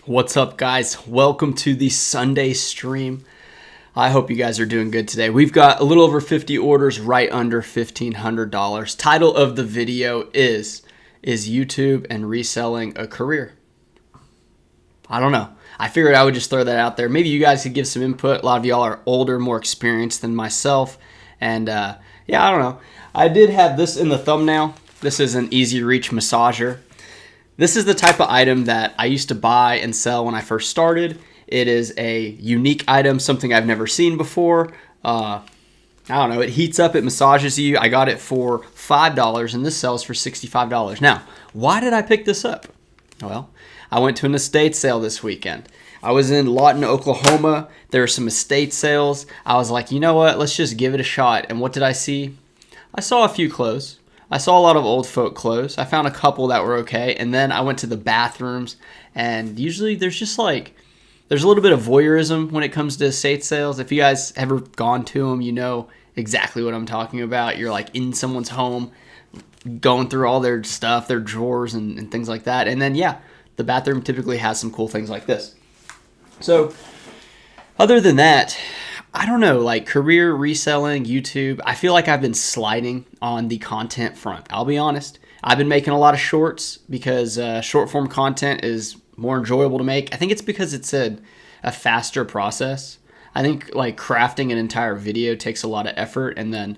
What's up, guys? Welcome to the Sunday stream. I hope you guys are doing good today. We've got a little over 50 orders, right under $1,500. Title of the video is YouTube and reselling a career? I don't know. I figured I would just throw that out there. Maybe you guys could give some input. A lot of y'all are older, more experienced than myself. And yeah, I don't know. I did have this in the thumbnail. This is an easy reach massager. This is the type of item that I used to buy and sell when I first started. It is a unique item, something I've never seen before. I don't know, it heats up, it massages you. I got it for $5 and this sells for $65. Now, why did I pick this up? Well, I went to an estate sale this weekend. I was in Lawton, Oklahoma. There were some estate sales. I was like, you know what, let's just give it a shot. And what did I see? I saw a few clothes. I saw a lot of old folk clothes. I found a couple that were okay. And then I went to the bathrooms, and usually there's just like, there's a little bit of voyeurism when it comes to estate sales. If you guys ever gone to them, you know exactly what I'm talking about. You're like in someone's home, going through all their stuff, their drawers and things like that. And then, yeah, the bathroom typically has some cool things like this. So other than that, I don't know, like career, reselling, YouTube, I feel like I've been sliding on the content front. I'll be honest. I've been making a lot of shorts because short form content is more enjoyable to make. I think it's because it's a faster process. I think like crafting an entire video takes a lot of effort, and then,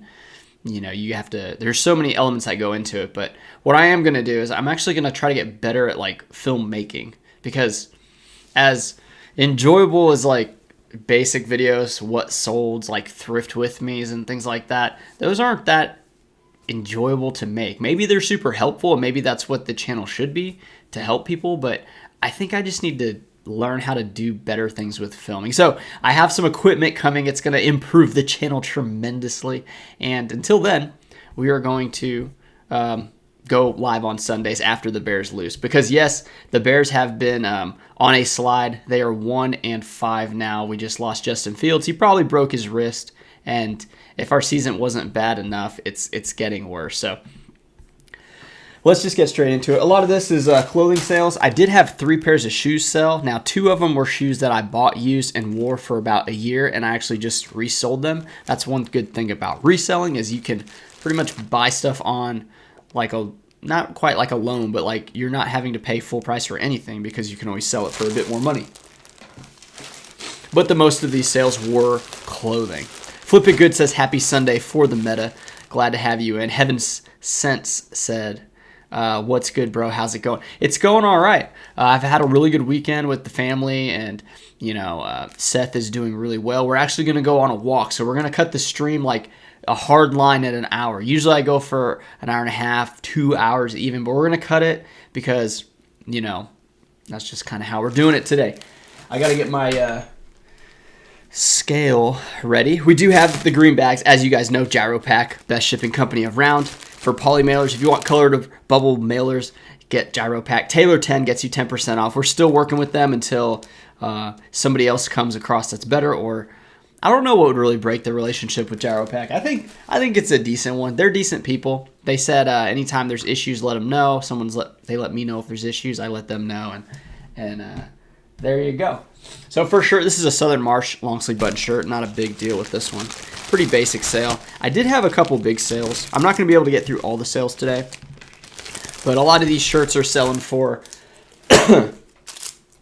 you know, you have to, there's so many elements that go into it. But what I am going to do is I'm actually going to try to get better at like filmmaking, because as enjoyable as like basic videos, what sold, like thrift with me's and things like that, those aren't that enjoyable to make. Maybe they're super helpful, and maybe that's what the channel should be, to help people, but I think I just need to learn how to do better things with filming. So I have some equipment coming. It's going to improve the channel tremendously, and until then we are going to go live on Sundays after the Bears lose, because yes, the Bears have been on a slide. They are 1-5 now. We just lost Justin Fields. He probably broke his wrist, and if our season wasn't bad enough, it's getting worse. So let's just get straight into it. A lot of this is clothing sales. I did have 3 pairs of shoes sell. Now 2 of them were shoes that I bought used and wore for about a year, and I actually just resold them. That's one good thing about reselling, is you can pretty much buy stuff on like a, not quite like a loan, but like you're not having to pay full price for anything, because you can always sell it for a bit more money. But the most of these sales were clothing. Flip It Good says, happy Sunday for the meta. Glad to have you in. Heaven's Sense said, what's good, bro? How's it going? It's going all right. I've had a really good weekend with the family, and you know, Seth is doing really well. We're actually going to go on a walk, so we're going to cut the stream like a hard line at an hour. Usually I go for an hour and a half, 2 hours even, but we're going to cut it because, you know, that's just kind of how we're doing it today. I got to get my scale ready. We do have the green bags. As you guys know, Jiaropack, best shipping company around. For poly mailers, if you want colored bubble mailers, get Jiaropack. Taylor 10 gets you 10% off. We're still working with them until somebody else comes across that's better, or I don't know what would really break the relationship with Jiaropack. I think it's a decent one. They're decent people. They said anytime there's issues, let them know. They let me know if there's issues. I let them know, and there you go. So for sure, this is a Southern Marsh long sleeve button shirt. Not a big deal with this one. Pretty basic sale. I did have a couple big sales. I'm not going to be able to get through all the sales today, but a lot of these shirts are selling for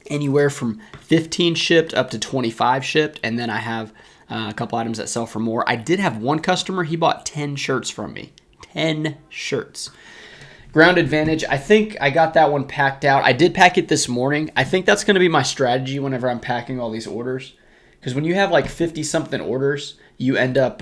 anywhere from 15 shipped up to 25 shipped, and then I have a couple items that sell for more. I did have one customer, he bought 10 shirts from me. 10 shirts. Ground Advantage, I think I got that one packed out. I did pack it this morning. I think that's going to be my strategy whenever I'm packing all these orders, because when you have like 50-something orders, you end up,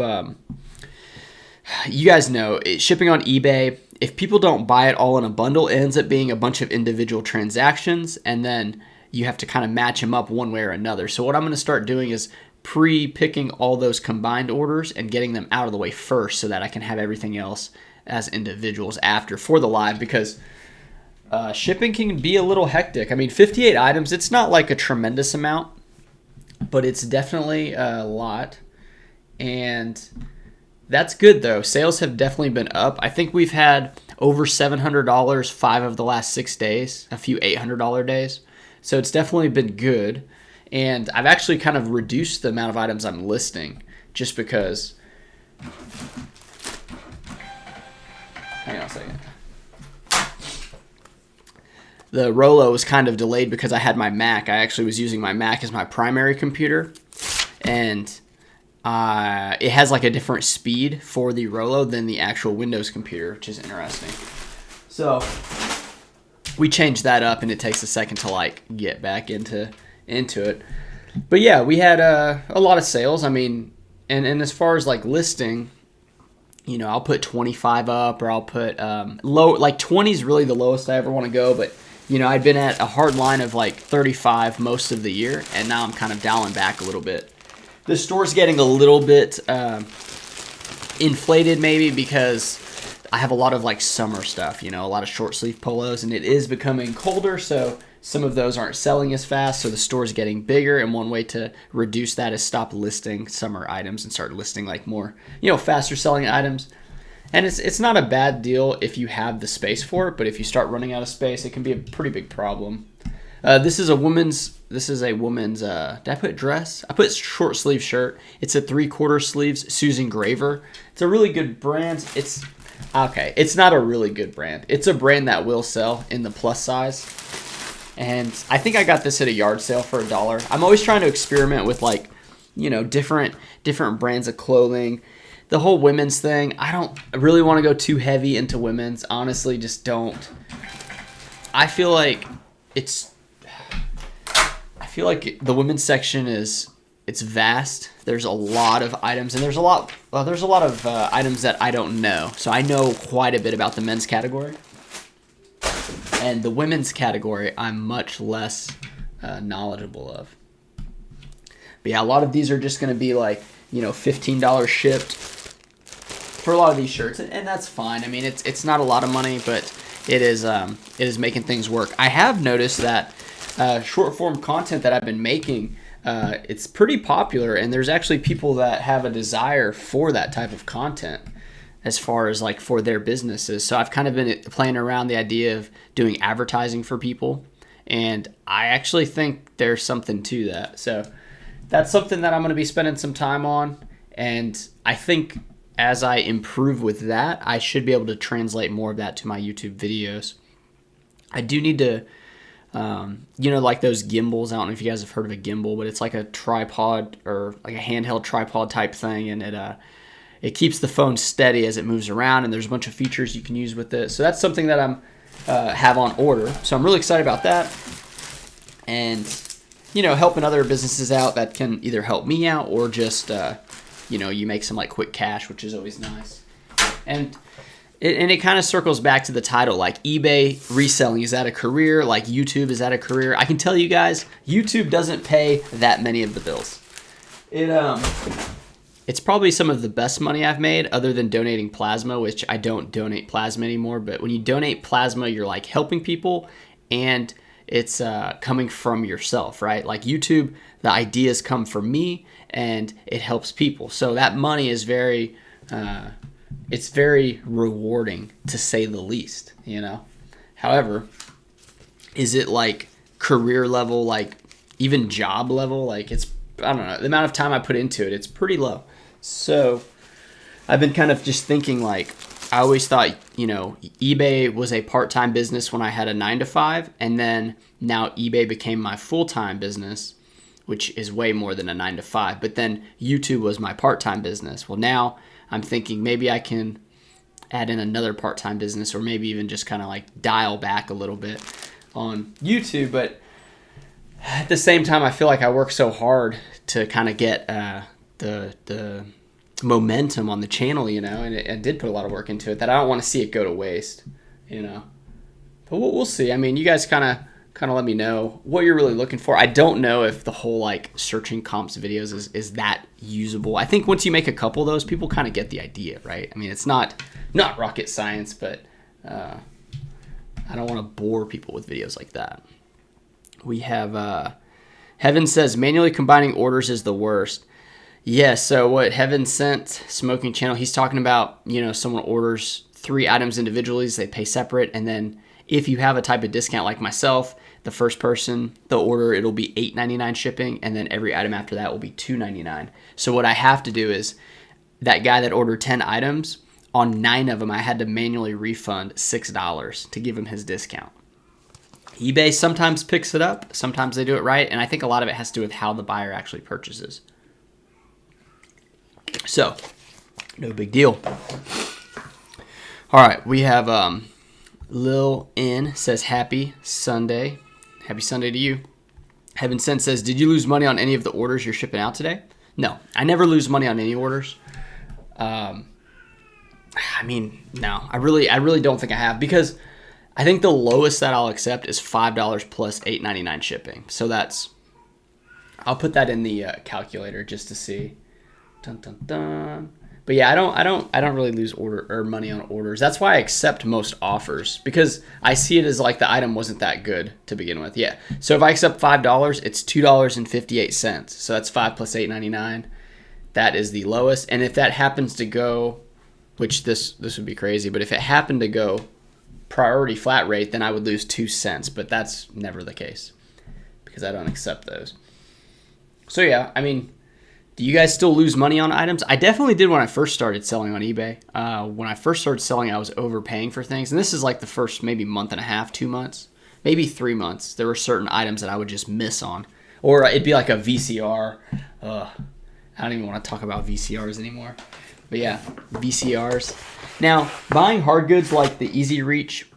you guys know, shipping on eBay, if people don't buy it all in a bundle, it ends up being a bunch of individual transactions, and then you have to kind of match them up one way or another. So what I'm going to start doing is pre-picking all those combined orders and getting them out of the way first, so that I can have everything else as individuals after for the live, because shipping can be a little hectic. I mean, 58 items, it's not like a tremendous amount, but it's definitely a lot. And That's good though. Sales have definitely been up. I think we've had over $700 5 of the last 6 days, a few $800 days. So it's definitely been good. And I've actually kind of reduced the amount of items I'm listing just because. Hang on a second. The Rolo was kind of delayed because I had my Mac. I actually was using my Mac as my primary computer. And it has like a different speed for the Rolo than the actual Windows computer, which is interesting. So we changed that up, and it takes a second to like get back into it. But yeah, we had a lot of sales. I mean, and as far as like listing, you know, I'll put 25 up, or I'll put low, like 20 is really the lowest I ever want to go. But you know, I'd been at a hard line of like 35 most of the year, and now I'm kind of dialing back a little bit. The store's getting a little bit inflated maybe because I have a lot of like summer stuff, you know, a lot of short sleeve polos, and it is becoming colder, so some of those aren't selling as fast, so the store's getting bigger, and one way to reduce that is stop listing summer items and start listing like more, you know, faster selling items. And it's not a bad deal if you have the space for it, but if you start running out of space, it can be a pretty big problem. This is a woman's, did I put dress? I put short sleeve shirt. It's a 3/4 sleeves, Susan Graver. It's a really good brand. It's not a really good brand. It's a brand that will sell in the plus size. And I think I got this at a yard sale for $1. I'm always trying to experiment with like, you know, different brands of clothing. The whole women's thing, I don't really want to go too heavy into women's. Honestly, just don't. I feel like the women's section it's vast. There's a lot of items, and there's a lot of items that I don't know. So I know quite a bit about the men's category, and the women's category I'm much less knowledgeable of. But yeah, a lot of these are just going to be like, you know, $15 shipped for a lot of these shirts, and that's fine. I mean, it's not a lot of money, but it is making things work. I have noticed that short form content that I've been making, it's pretty popular, and there's actually people that have a desire for that type of content as far as like for their businesses. So I've kind of been playing around the idea of doing advertising for people, and I actually think there's something to that. So that's something that I'm going to be spending some time on, and I think as I improve with that, I should be able to translate more of that to my YouTube videos. I do need to, you know, like those gimbals. I don't know if you guys have heard of a gimbal, but it's like a tripod or like a handheld tripod type thing, and it keeps the phone steady as it moves around, and there's a bunch of features you can use with it. So that's something that I'm have on order. So I'm really excited about that, and you know, helping other businesses out that can either help me out or just you know, you make some like quick cash, which is always nice. And it kind of circles back to the title, like eBay reselling, is that a career? Like YouTube, is that a career? I can tell you guys, YouTube doesn't pay that many of the bills. It's probably some of the best money I've made, other than donating plasma, which I don't donate plasma anymore. But when you donate plasma, you're like helping people, and it's coming from yourself, right? Like YouTube, the ideas come from me, and it helps people. So that money is very, it's very rewarding, to say the least, you know? However, is it like career level, like even job level? Like I don't know, the amount of time I put into it, it's pretty low. So I've been kind of just thinking, like, I always thought, you know, eBay was a part-time business when I had a 9-to-5, and then now eBay became my full-time business, which is way more than a 9-to-5. But then YouTube was my part-time business. Well, now I'm thinking maybe I can add in another part-time business, or maybe even just kind of like dial back a little bit on YouTube. But at the same time, I feel like I work so hard to kind of get the momentum on the channel, you know, and I did put a lot of work into it, that I don't want to see it go to waste, you know. But we'll see. I mean, you guys kind of let me know what you're really looking for. I don't know if the whole like searching comps videos is that usable. I think once you make a couple of those, people kind of get the idea, right? I mean, it's not rocket science, but I don't want to bore people with videos like that. We have Heaven says manually combining orders is the worst. Yeah, so what Heaven Sent Smoking Channel, he's talking about, someone orders 3 items individually, they pay separate, and then if you have a type of discount like myself, the first person, the order, it'll be $8.99 shipping, and then every item after that will be $2.99. So what I have to do is, that guy that ordered 10 items, on 9 of them, I had to manually refund $6 to give him his discount. eBay sometimes picks it up, sometimes they do it right, and I think a lot of it has to do with how the buyer actually purchases. So, no big deal. All right, we have Lil N says, happy Sunday. Happy Sunday to you. Heaven Sent says, did you lose money on any of the orders you're shipping out today? No, I never lose money on any orders. No, I really don't think I have, because I think the lowest that I'll accept is $5 plus $8.99 shipping. So I'll put that in the calculator just to see. Dun, dun, dun. But yeah, I don't really lose money on orders. That's why I accept most offers, because I see it as like the item wasn't that good to begin with. Yeah. So if I accept $5, it's $2.58. So that's 5 plus $8.99. That is the lowest. And if that happens to go, which this would be crazy, but if it happened to go priority flat rate, then I would lose 2 cents. But that's never the case, because I don't accept those. So yeah, do you guys still lose money on items? I definitely did when I first started selling on eBay. When I first started selling, I was overpaying for things. And this is like the first maybe month and a half, 2 months, maybe 3 months. There were certain items that I would just miss on. Or it'd be like a VCR. I don't even want to talk about VCRs anymore. But yeah, VCRs. Now, buying hard goods like the Easy Reach.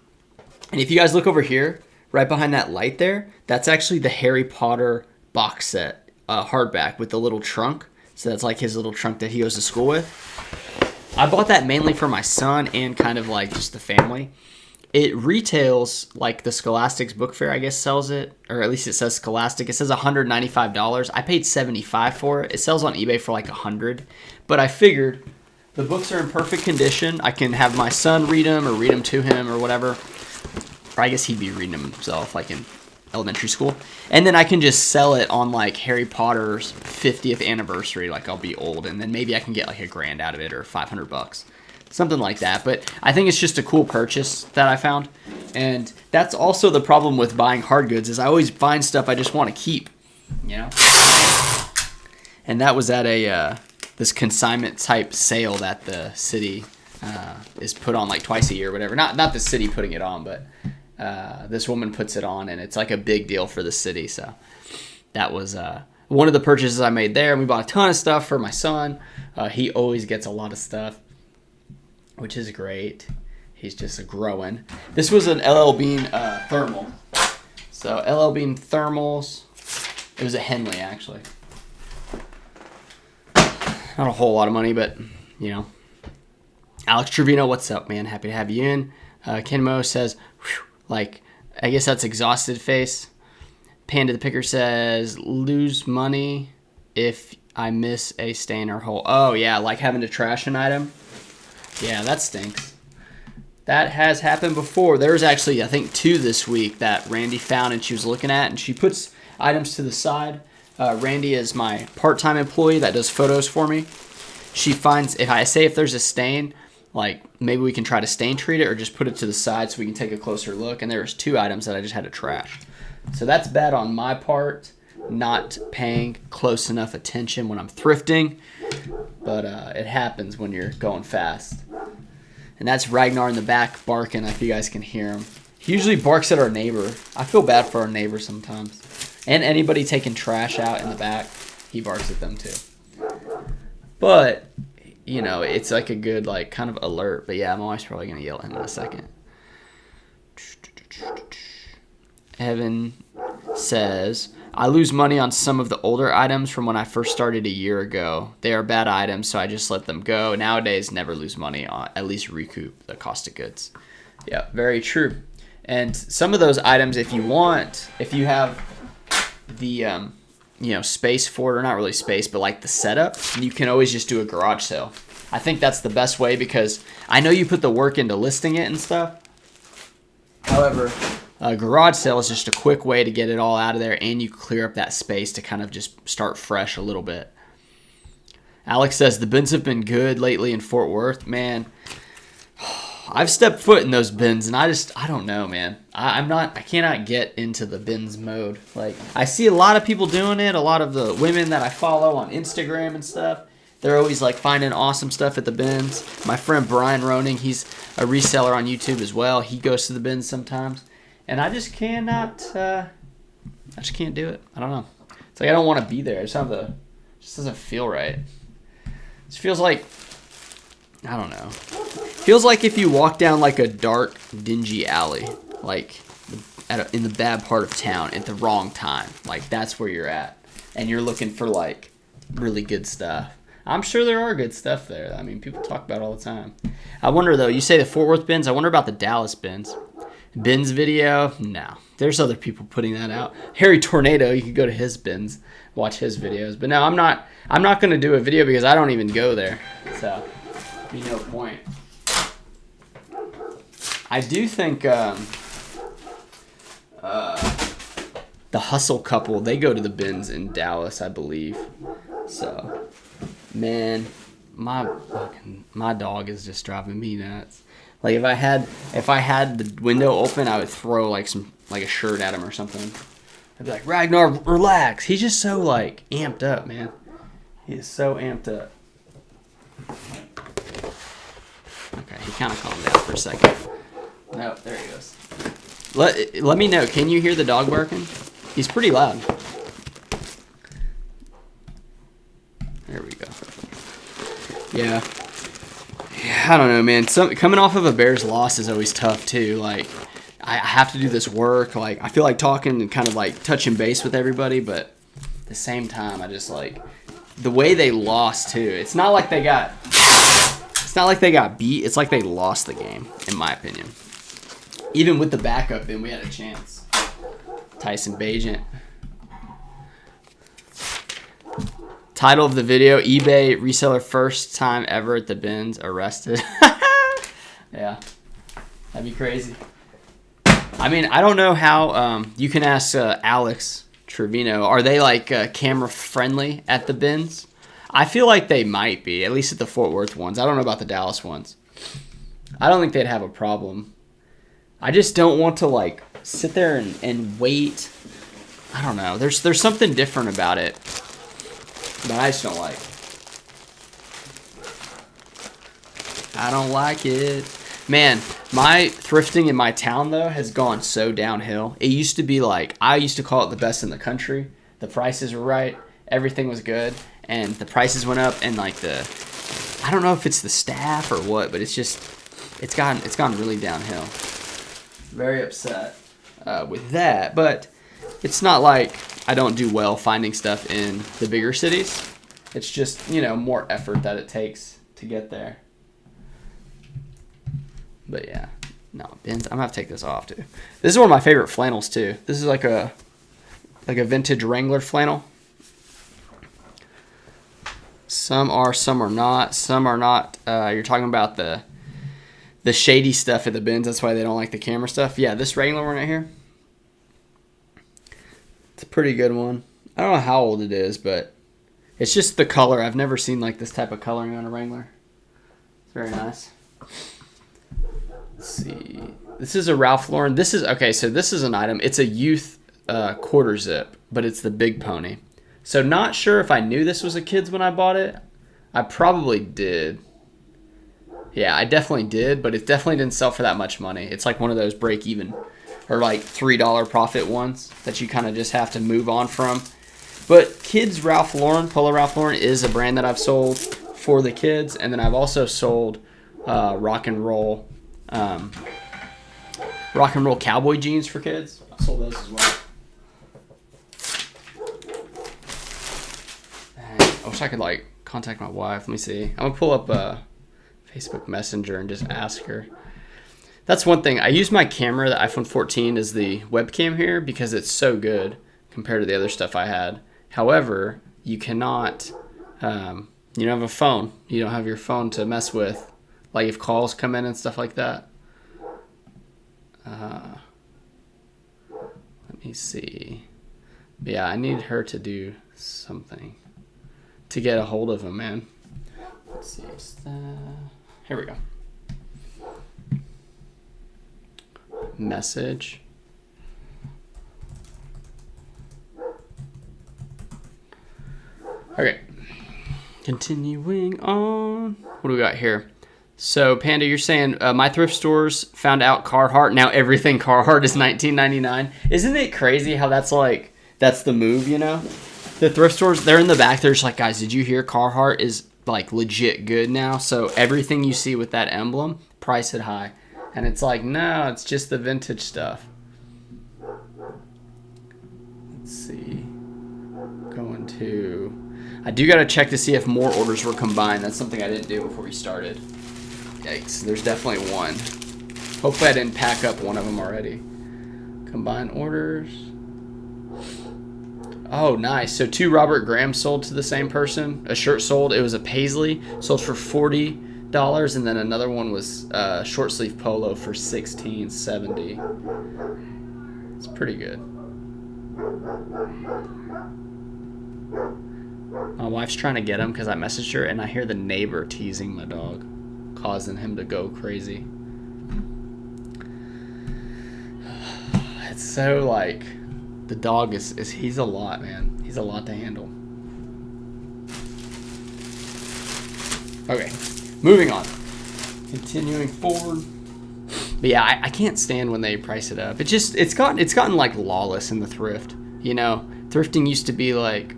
And if you guys look over here, right behind that light there, that's actually the Harry Potter box set. Hardback with the little trunk. So that's like his little trunk that he goes to school with. I bought that mainly for my son and kind of like just the family. It retails like the Scholastic's book fair, I guess, sells it, or at least it says Scholastic. It says $195. I paid $75 for it. It sells on eBay for like $100. But I figured the books are in perfect condition. I can have my son read them or read them to him or whatever. Or I guess he'd be reading them himself, like in elementary school. And then I can just sell it on like Harry Potter's 50th anniversary, like I'll be old, and then maybe I can get like $1,000 out of it, or $500, something like that. But I think it's just a cool purchase that I found. And that's also the problem with buying hard goods, is I always find stuff I just want to keep, And that was at this consignment type sale that the city is put on like twice a year or whatever. Not the city putting it on, but this woman puts it on, and it's like a big deal for the city. So that was one of the purchases I made there. And we bought a ton of stuff for my son. He always gets a lot of stuff, which is great. He's just growing. This was an LL Bean thermal. So LL Bean thermals. It was a Henley, actually. Not a whole lot of money, but, Alex Trevino, what's up, man? Happy to have you in. Kenmo says, whew, like, I guess that's exhausted face. Panda the Picker says, lose money if I miss a stain or hole. Oh, yeah, like having to trash an item. Yeah, that stinks. That has happened before. There was actually, I think, 2 this week that Randy found and she was looking at, and she puts items to the side. Randy is my part-time employee that does photos for me. She finds, if there's a stain, like maybe we can try to stain treat it or just put it to the side so we can take a closer look. And there's 2 items that I just had to trash. So that's bad on my part, not paying close enough attention when I'm thrifting. But it happens when you're going fast. And that's Ragnar in the back barking, if you guys can hear him. He usually barks at our neighbor. I feel bad for our neighbor sometimes. And anybody taking trash out in the back, he barks at them too. But, it's like a good, like, kind of alert. But yeah, I'm always probably going to yell at him in a second. Evan says, I lose money on some of the older items from when I first started a year ago. They are bad items, so I just let them go. Nowadays, never lose money on, at least recoup the cost of goods. Yeah, very true. And some of those items, if you have the, space for it, or not really space, but like the setup, you can always just do a garage sale. I think that's the best way, because I know you put the work into listing it and stuff. However, a garage sale is just a quick way to get it all out of there, and you clear up that space to kind of just start fresh a little bit. Alex says the bins have been good lately in Fort Worth. Man, I've stepped foot in those bins, and I don't know, man. I cannot get into the bins mode. Like, I see a lot of people doing it. A lot of the women that I follow on Instagram and stuff, they're always like finding awesome stuff at the bins. My friend Brian Roning, he's a reseller on YouTube as well. He goes to the bins sometimes, and I just cannot. I just can't do it. I don't know. It's like I don't want to be there. It just doesn't feel right. It feels like, I don't know. Feels like if you walk down like a dark, dingy alley, like in the bad part of town at the wrong time. Like, that's where you're at. And you're looking for like really good stuff. I'm sure there are good stuff there. I mean, people talk about it all the time. I wonder though, you say the Fort Worth bins, I wonder about the Dallas bins. Bins video? No. There's other people putting that out. Harry Tornado, you could go to his bins, watch his videos. But no, I'm not going to do a video because I don't even go there. So, be no point. I do think the Hustle couple, they go to the bins in Dallas, I believe. So, man, my dog is just driving me nuts. Like, if I had the window open, I would throw like a shirt at him or something. I'd be like, Ragnar, relax. He's just so like amped up, man. He is so amped up. Okay, he kind of calmed down for a second. No, there he goes. Let me know. Can you hear the dog barking? He's pretty loud. There we go. Yeah. I don't know, man. Coming off of a Bears loss is always tough too. Like, I have to do this work. Like, I feel like talking and kind of like touching base with everybody, but at the same time, I just like the way they lost too. It's not like they got beat. It's like they lost the game, in my opinion. Even with the backup, then we had a chance. Tyson Bagent. Title of the video, eBay reseller first time ever at the bins arrested. Yeah, that'd be crazy. I mean, I don't know how, you can ask Alex Trevino, are they like camera friendly at the bins? I feel like they might be, at least at the Fort Worth ones. I don't know about the Dallas ones. I don't think they'd have a problem. I just don't want to like sit there and wait. I don't know. There's something different about it. But I just don't like. I don't like it. Man, my thrifting in my town, though, has gone so downhill. It used to be like, I used to call it the best in the country. The prices were right. Everything was good. And the prices went up. And like I don't know if it's the staff or what, but it's gone really downhill. Very upset with that. But it's not like I don't do well finding stuff in the bigger cities. It's just, more effort that it takes to get there. But yeah, no, bins. I'm gonna have to take this off too. This is one of my favorite flannels too. This is like a vintage Wrangler flannel. Some are not. Some are not. You're talking about the shady stuff at the bins. That's why they don't like the camera stuff. Yeah, this Wrangler one right here. It's a pretty good one. I don't know how old it is, but it's just the color. I've never seen like this type of coloring on a Wrangler. It's very nice. Let's see. This is a Ralph Lauren. This is an item. It's a youth quarter zip, but it's the big pony. So not sure if I knew this was a kid's when I bought it. I probably did. Yeah, I definitely did, but it definitely didn't sell for that much money. It's like one of those break even or like $3 profit ones that you kind of just have to move on from. But kids Ralph Lauren, Polo Ralph Lauren is a brand that I've sold for the kids. And then I've also sold rock and roll cowboy jeans for kids. I sold those as well. I wish I could like contact my wife. Let me see. I'm gonna pull up Facebook Messenger and just ask her. That's one thing. I use my camera, the iPhone 14, as the webcam here because it's so good compared to the other stuff I had. However, you cannot, you don't have a phone. You don't have your phone to mess with, like if calls come in and stuff like that. Let me see. But yeah, I need her to do something to get a hold of him, man. Let's see. Here we go. Message. Okay. Continuing on. What do we got here? So, Panda, you're saying my thrift stores found out Carhartt. Now everything Carhartt is $19.99. Isn't it crazy how that's the move, you know? The thrift stores, they're in the back. They're just like, guys, did you hear Carhartt is like legit good now? So everything you see with that emblem, price it high. And it's like, no, it's just the vintage stuff. Let's see. Going to... I do got to check to see if more orders were combined. That's something I didn't do before we started. Yikes, there's definitely one. Hopefully I didn't pack up one of them already. Combined orders. Oh, nice. So 2 Robert Graham sold to the same person. A shirt sold. It was a paisley. Sold for $40. And then another one was a short sleeve polo for $16.70. It's pretty good. My wife's trying to get him because I messaged her and I hear the neighbor teasing my dog, causing him to go crazy. It's so like, the dog is he's a lot, man. He's a lot to handle. Okay, moving on. Continuing forward. But yeah, I can't stand when they price it up. It's gotten like lawless in the thrift. You know, thrifting used to be like,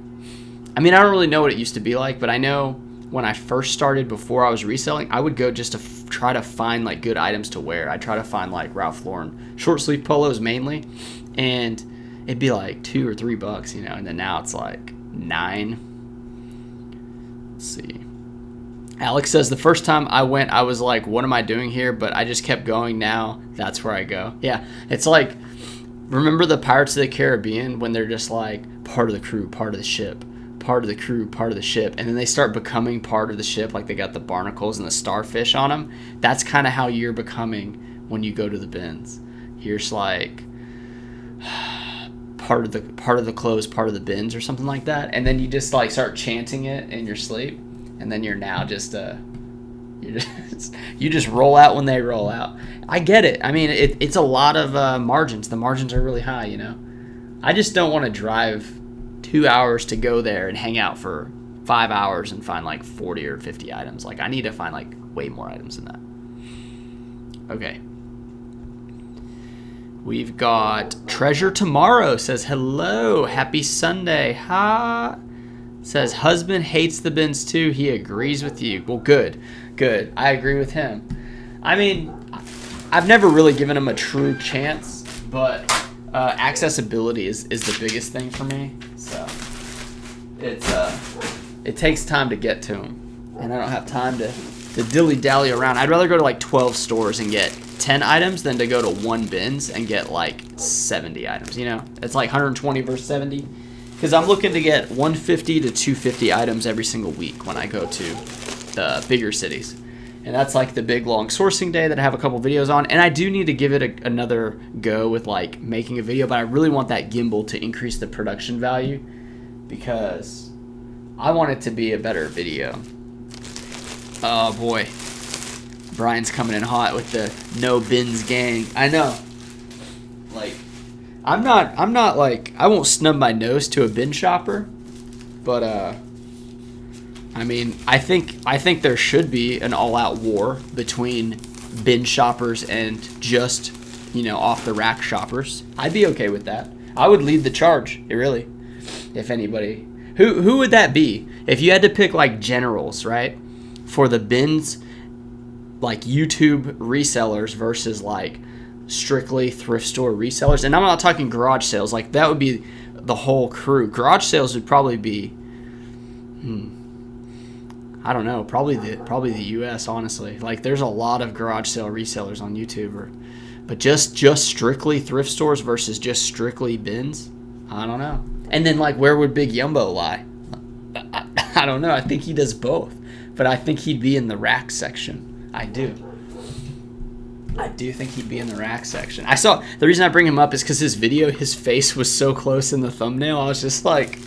I mean, I don't really know what it used to be like, but I know when I first started, before I was reselling, I would go just to try to find like good items to wear. I'd try to find like Ralph Lauren short sleeve polos mainly, and it'd be like $2 or $3, you know, and then now it's like $9. Let's see. Alex says, the first time I went, I was like, what am I doing here? But I just kept going. Now that's where I go. Yeah, it's like, remember the Pirates of the Caribbean when they're just like part of the crew, part of the ship, part of the crew, part of the ship, and then they start becoming part of the ship, like they got the barnacles and the starfish on them. That's kind of how you're becoming when you go to the bins. You're just like part of the clothes, part of the bins or something like that, and then you just like start chanting it in your sleep, and then you're now just you just roll out when they roll out. I get it. I mean, it's a lot of margins. The margins are really high, you know. I just don't want to drive 2 hours to go there and hang out for 5 hours and find like 40 or 50 items. Like, I need to find like way more items than that. Okay. We've got Treasure Tomorrow says, hello, happy Sunday. Ha. Says, husband hates the bins too. He agrees with you. Well, good. I agree with him. I mean, I've never really given him a true chance, but accessibility is the biggest thing for me. So it takes time to get to them, and I don't have time to dilly-dally around. I'd rather go to like 12 stores and get 10 items than to go to one bins and get like 70 items, you know? It's like 120 versus 70, because I'm looking to get 150 to 250 items every single week when I go to the bigger cities. And that's like the big long sourcing day that I have a couple videos on. And I do need to give it another go with like making a video, but I really want that gimbal to increase the production value because I want it to be a better video. Oh boy. Brian's coming in hot with the no bins gang. I know. Like, I'm not like, I won't snub my nose to a bin shopper, but I mean, I think there should be an all-out war between bin shoppers and just, you know, off-the-rack shoppers. I'd be okay with that. I would lead the charge, really, if anybody. Who would that be? If you had to pick, like, generals, right, for the bins, like, YouTube resellers versus, like, strictly thrift store resellers. And I'm not talking garage sales. Like, that would be the whole crew. Garage sales would probably be... I don't know, probably the US, honestly. Like, there's a lot of garage sale resellers on YouTube, but just strictly thrift stores versus just strictly bins, I don't know. And then, like, where would Big Yumbo lie? I don't know. I think he does both, but I think he'd be in the rack section. I do think he'd be in the rack section. The reason I bring him up is because his video, his face was so close in the thumbnail. I was just like,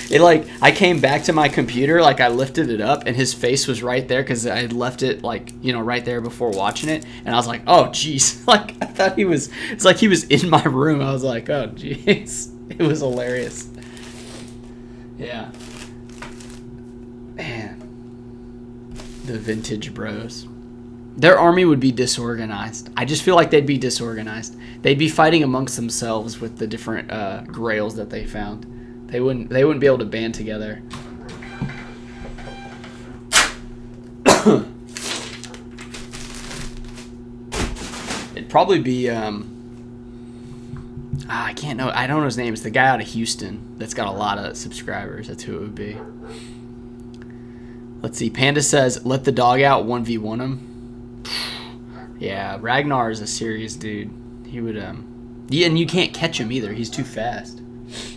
It like, I came back to my computer, like I lifted it up and his face was right there because I had left it like, you know, right there before watching it. And I was like, oh geez. Like I thought it's like he was in my room. I was like, oh geez. It was hilarious. Yeah. Man. The vintage bros. Their army would be disorganized. I just feel like they'd be disorganized. They'd be fighting amongst themselves with the different grails that they found. They wouldn't be able to band together. It'd probably be I don't know his name. It's the guy out of Houston that's got a lot of subscribers. That's who it would be. Let's see. Panda says, let the dog out 1v1 him. Yeah, Ragnar is a serious dude. He would yeah, and you can't catch him either. He's too fast.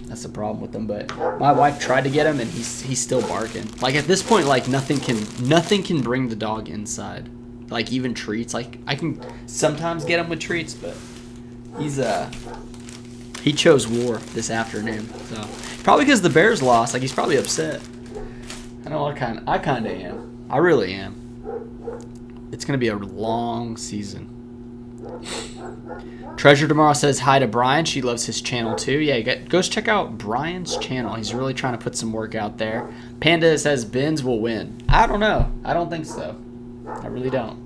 That's the problem with him. But my wife tried to get him, and he's still barking. Like at this point, like nothing can bring the dog inside. Like even treats. Like I can sometimes get him with treats, but he chose war this afternoon. So probably because the Bears lost. Like he's probably upset. I know I kind of am. I really am. It's going to be a long season. Treasure Tomorrow says hi to Brian. She loves his channel too. Yeah, go check out Brian's channel. He's really trying to put some work out there. Panda says Benz will win. I don't know. I don't think so. I really don't.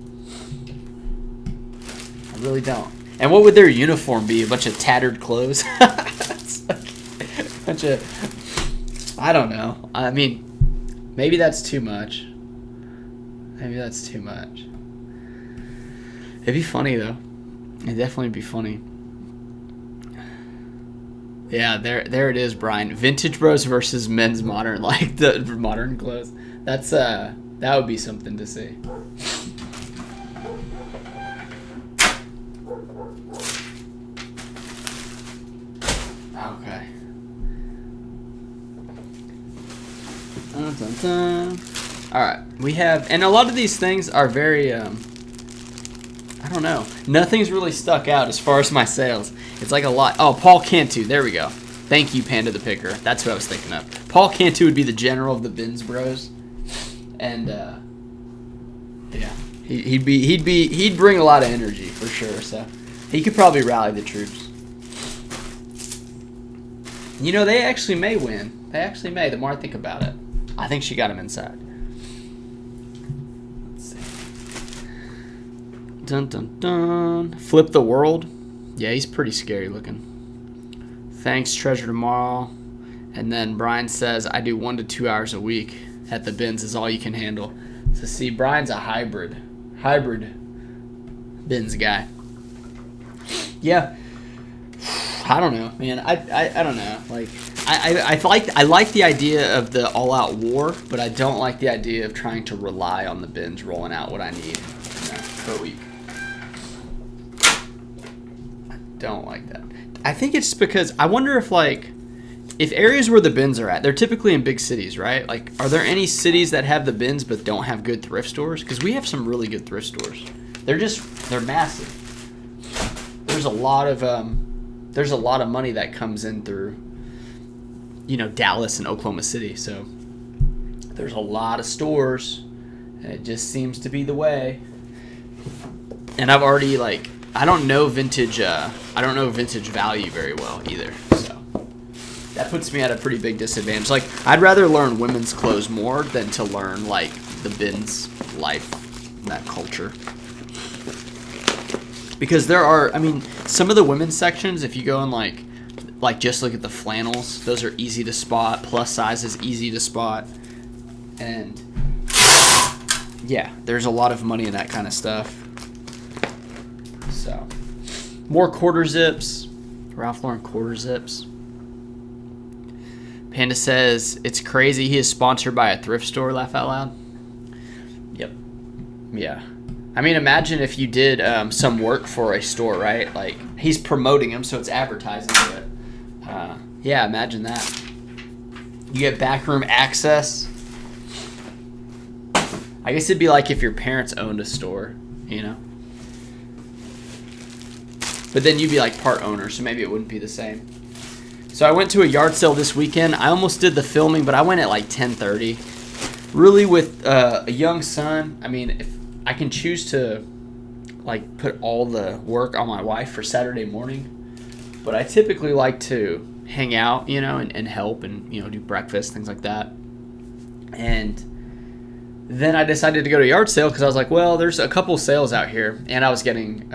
I really don't. And what would their uniform be? A bunch of tattered clothes? It's like a bunch of... I don't know. I mean, maybe that's too much. Maybe that's too much. It'd be funny though. It'd definitely be funny. Yeah, there it is, Brian. Vintage Bros versus men's modern, like the modern clothes. That's that would be something to see. Okay. Dun, dun, dun. All right, we have, and a lot of these things are very I don't know. Nothing's really stuck out as far as my sales. It's like a lot. Oh, Paul Cantu. There we go. Thank you, Panda the Picker. That's what I was thinking of. Paul Cantu would be the general of the Bins Bros, and yeah, he'd bring a lot of energy for sure. So he could probably rally the troops. You know, they actually may win. They actually may. The more I think about it, I think she got him inside. Dun dun dun. Flip the world. Yeah, he's pretty scary looking. Thanks, Treasure Tomorrow. And then Brian says, I do 1 to 2 hours a week at the bins is all you can handle. So see, Brian's a hybrid bins guy. Yeah. I don't know, man. I don't know. Like I like the idea of the all-out war, but I don't like the idea of trying to rely on the bins rolling out what I need per week. Don't like that. I think it's because I wonder if if areas where the bins are at, they're typically in big cities, right? Like, are there any cities that have the bins but don't have good thrift stores? Because we have some really good thrift stores. They're massive. There's a lot of money that comes in through, Dallas and Oklahoma City. So there's a lot of stores, and it just seems to be the way. And I've already I don't know vintage value very well either. So that puts me at a pretty big disadvantage. Like, I'd rather learn women's clothes more than to learn the bins life, that culture. Because there are, some of the women's sections, if you go and just look at the flannels, those are easy to spot. Plus size is easy to spot. And yeah, there's a lot of money in that kind of stuff. So, more quarter zips. Ralph Lauren quarter zips. Panda says, it's crazy he is sponsored by a thrift store, laugh out loud. Yep. Yeah. Imagine if you did some work for a store, right? Like, he's promoting them, so it's advertising, but yeah, imagine that. You get backroom access. I guess it'd be like if your parents owned a store, But then you'd be part owner, so maybe it wouldn't be the same. So I went to a yard sale this weekend. I almost did the filming, but I went at like 10:30. Really, with a young son, I mean, if I can choose to like put all the work on my wife for Saturday morning, but I typically like to hang out, you know, and help and, you know, do breakfast, things like that. And then I decided to go to a yard sale because I was like, well, there's a couple sales out here, and I was getting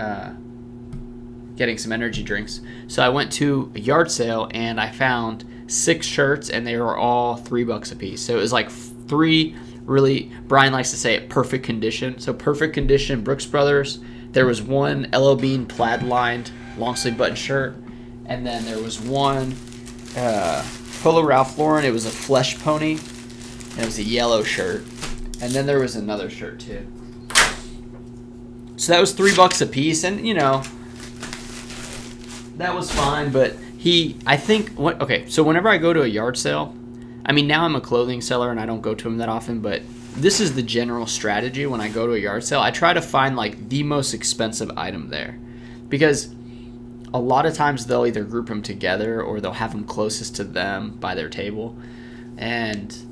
some energy drinks. So I went to a yard sale and I found 6 shirts, and they were all $3 a piece. So it was like 3 really, Brian likes to say it, perfect condition. So perfect condition, Brooks Brothers. There was one LL Bean plaid lined long sleeve button shirt, and then there was one Polo Ralph Lauren. It was a flesh pony, and it was a yellow shirt. And then there was another shirt too. So that was $3 a piece, and you know, that was fine. But so whenever I go to a yard sale, I mean, now I'm a clothing seller and I don't go to them that often, but this is the general strategy when I go to a yard sale. I try to find like the most expensive item there, because a lot of times they'll either group them together or they'll have them closest to them by their table,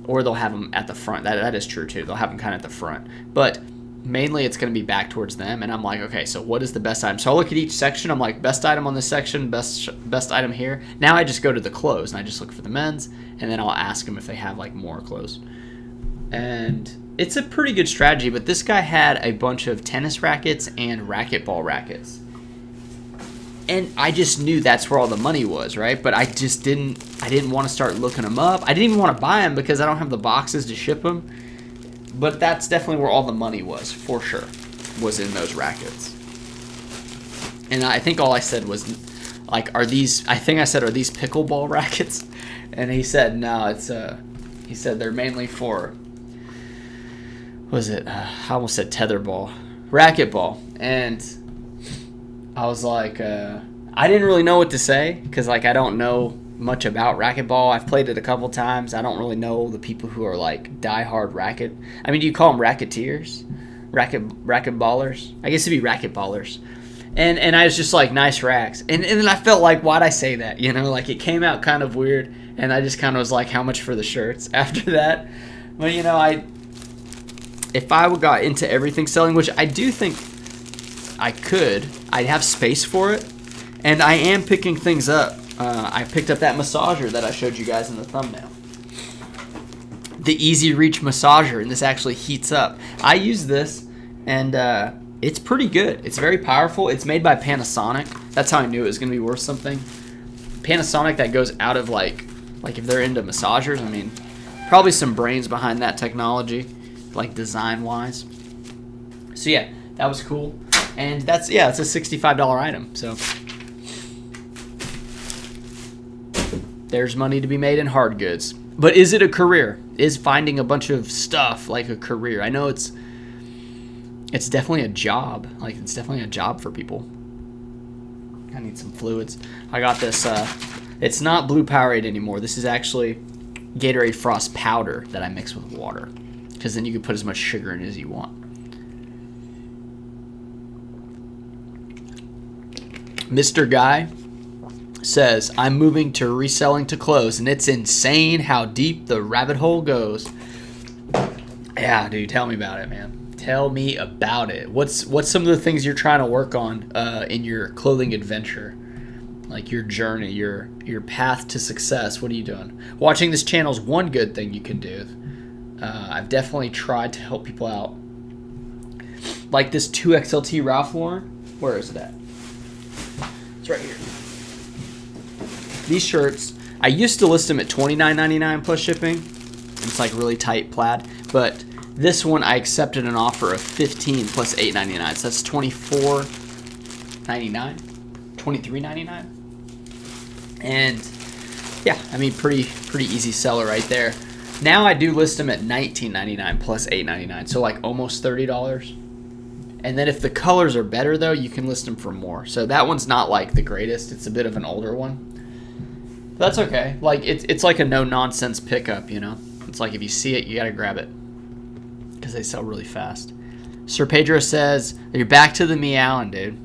or they'll have them at the front. That is true too. They'll have them kind of at the front, but mainly it's going to be back towards them. And I'm like, okay, so what is the best item? So I'll look at each section. I'm like, best item on this section, best item here. Now I just go to the clothes and I just look for the men's, and then I'll ask them if they have like more clothes. And it's a pretty good strategy. But this guy had a bunch of tennis rackets and racquetball rackets. And I just knew that's where all the money was, right? But I didn't want to start looking them up. I didn't even want to buy them because I don't have the boxes to ship them. But that's definitely where all the money was, for sure, was in those rackets. And I think all I said was, like, are these pickleball rackets? And he said, no, he said they're mainly for, I almost said tetherball, racquetball. And I was like, I didn't really know what to say because, like, I don't know much about racquetball. I've played it a couple times. I don't really know the people who are, like, die-hard racket. I mean, do you call them racketeers? Racquetballers? I guess it'd be racquetballers. And I was just like, nice racks. And then I felt like, why'd I say that? You know, like, it came out kind of weird. And I just kind of was like, how much for the shirts after that? But, you know, if I got into everything selling, which I do think I could, I'd have space for it. And I am picking things up. I picked up that massager that I showed you guys in the thumbnail. The Easy Reach massager, and this actually heats up. I use this, and it's pretty good. It's very powerful. It's made by Panasonic. That's how I knew it was going to be worth something. Panasonic, that goes out of like if they're into massagers, I mean, probably some brains behind that technology, like design-wise. So yeah, that was cool. And it's a $65 item, so there's money to be made in hard goods. But is it a career? Is finding a bunch of stuff like a career? I know it's definitely a job. Like, it's definitely a job for people. I need some fluids. I got this. It's not Blue Powerade anymore. This is actually Gatorade Frost powder that I mix with water, because then you can put as much sugar in as you want. Mr. Guy says, I'm moving to reselling to close, and it's insane how deep the rabbit hole goes. Yeah, dude, tell me about it, man. Tell me about it. What's some of the things you're trying to work on in your clothing adventure? Like your journey, your path to success. What are you doing? Watching this channel is one good thing you can do. I've definitely tried to help people out. Like this 2XLT Ralph Lauren. Where is it at? It's right here. These shirts, I used to list them at $29.99 plus shipping. It's like really tight plaid. But this one, I accepted an offer of $15 plus $8.99. So that's $24.99, $23.99. And yeah, I mean, pretty easy seller right there. Now I do list them at $19.99 plus $8.99. So like almost $30. And then if the colors are better, though, you can list them for more. So that one's not like the greatest. It's a bit of an older one. But that's okay. Like it's like a no-nonsense pickup, you know? It's like if you see it, you got to grab it, because they sell really fast. Sir Pedro says, you're back to the meowing, dude.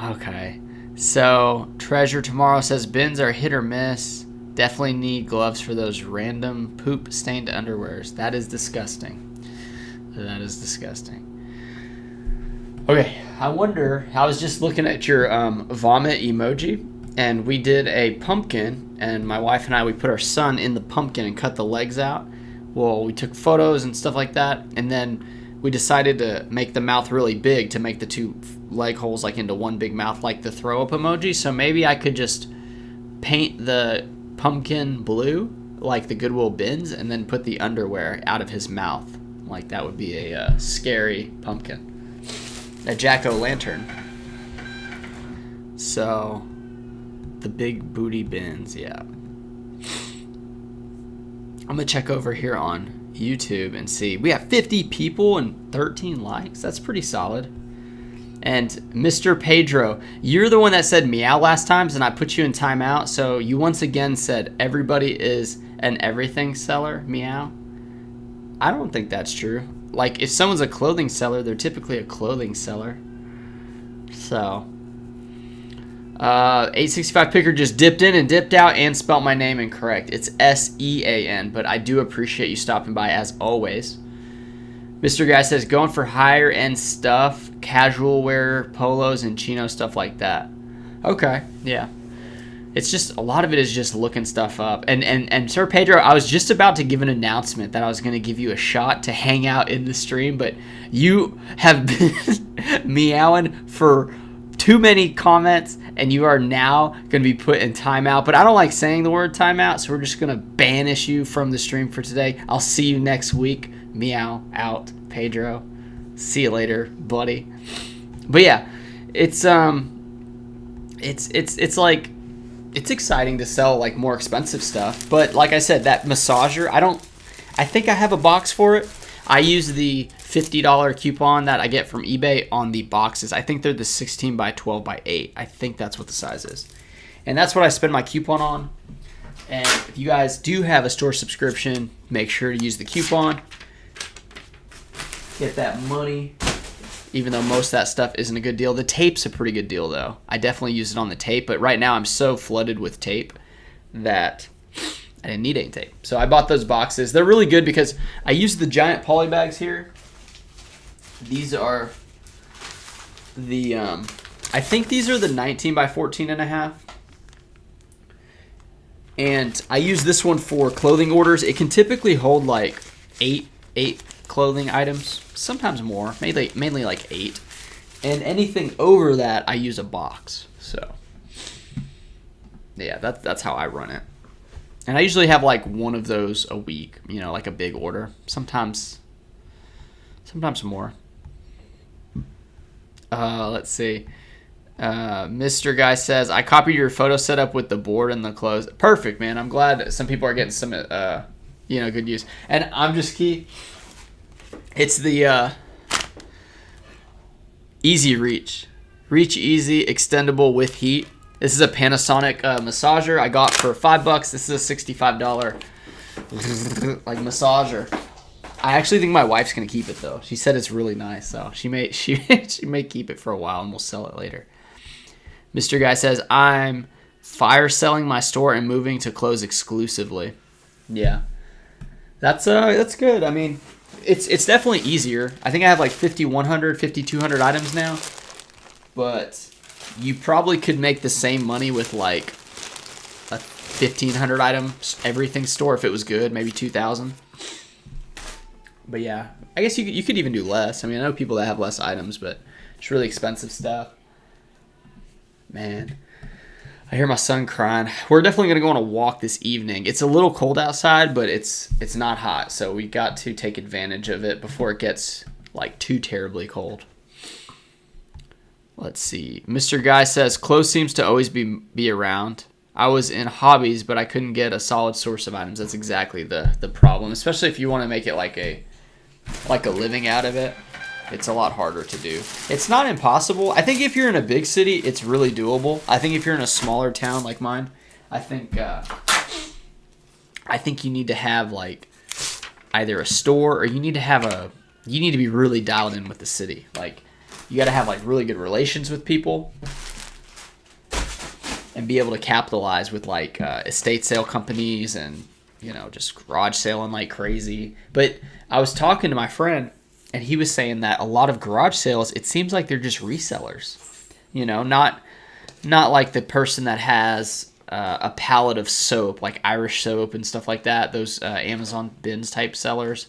Okay. So Treasure Tomorrow says bins are hit or miss. Definitely need gloves for those random poop stained underwears. That is disgusting. That is disgusting. Okay, I wonder, I was just looking at your vomit emoji, and we did a pumpkin, and my wife and I, we put our son in the pumpkin and cut the legs out. Well, we took photos and stuff like that, and then we decided to make the mouth really big to make the two leg holes like into one big mouth, like the throw up emoji. So maybe I could just paint the pumpkin blue like the Goodwill bins and then put the underwear out of his mouth. Like that would be a scary pumpkin. A jack-o'-lantern. So the big booty bins, yeah. I'm gonna check over here on YouTube and see. We have 50 people and 13 likes. That's pretty solid. And Mr. Pedro, you're the one that said meow last time, and I put you in timeout. So you once again said everybody is an everything seller, meow. I don't think that's true. Like, if someone's a clothing seller, they're typically a clothing seller. So, 865 Picker just dipped in and dipped out and spelt my name incorrect. It's S-E-A-N, but I do appreciate you stopping by as always. Mr. Guy says, going for higher end stuff, casual wear, polos, and chino, stuff like that. Okay, yeah. It's just, a lot of it is just looking stuff up. And Sir Pedro, I was just about to give an announcement that I was going to give you a shot to hang out in the stream, but you have been meowing for too many comments, and you are now going to be put in timeout. But I don't like saying the word timeout, so we're just going to banish you from the stream for today. I'll see you next week. Meow out, Pedro. See you later, buddy. But yeah, it's like, it's exciting to sell like more expensive stuff, but like I said, that massager, I think I have a box for it. I use the $50 coupon that I get from eBay on the boxes. I think they're the 16 by 12 by 8. I think that's what the size is. And that's what I spend my coupon on. And if you guys do have a store subscription, make sure to use the coupon. Get that money. Even though most of that stuff isn't a good deal. The tape's a pretty good deal, though. I definitely use it on the tape, but right now I'm so flooded with tape that I didn't need any tape. So I bought those boxes. They're really good because I use the giant poly bags here. These are the, I think these are the 19 by 14 and a half. And I use this one for clothing orders. It can typically hold like eight clothing items, sometimes more, mainly like 8. And anything over that, I use a box. So yeah, that's how I run it. And I usually have like one of those a week, you know, like a big order. Sometimes more. Let's see. Mr. Guy says, I copied your photo setup with the board and the clothes. Perfect, man. I'm glad some people are getting some, good use. And I'm just key. It's the Easy Reach. Reach Easy, extendable with heat. This is a Panasonic massager I got for $5. This is a $65 like massager. I actually think my wife's gonna keep it though. She said it's really nice, so she may keep it for a while and we'll sell it later. Mr. Guy says, I'm fire selling my store and moving to clothes exclusively. Yeah, that's good. I mean, it's definitely easier. I think I have like 5,100, 5,200 items now, but you probably could make the same money with like a 1,500 item everything store if it was good, maybe 2,000. But yeah, I guess you could even do less. I mean, I know people that have less items, but it's really expensive stuff. Man, I hear my son crying. We're definitely going to go on a walk this evening. It's a little cold outside, but it's not hot, so we got to take advantage of it before it gets like too terribly cold. Let's see. Mr. Guy says, clothes seems to always be around. I was in hobbies, but I couldn't get a solid source of items. That's exactly the problem, especially if you want to make it like a living out of it. It's a lot harder to do. It's not impossible. I think if you're in a big city, it's really doable. I think if you're in a smaller town like mine, I think you need to have like either a store or you need to be really dialed in with the city. Like you got to have like really good relations with people. and be able to capitalize with like estate sale companies and, just garage selling like crazy. But I was talking to my friend, and he was saying that a lot of garage sales, it seems like they're just resellers, not like the person that has a pallet of soap, like Irish soap and stuff like that, those Amazon bins type sellers,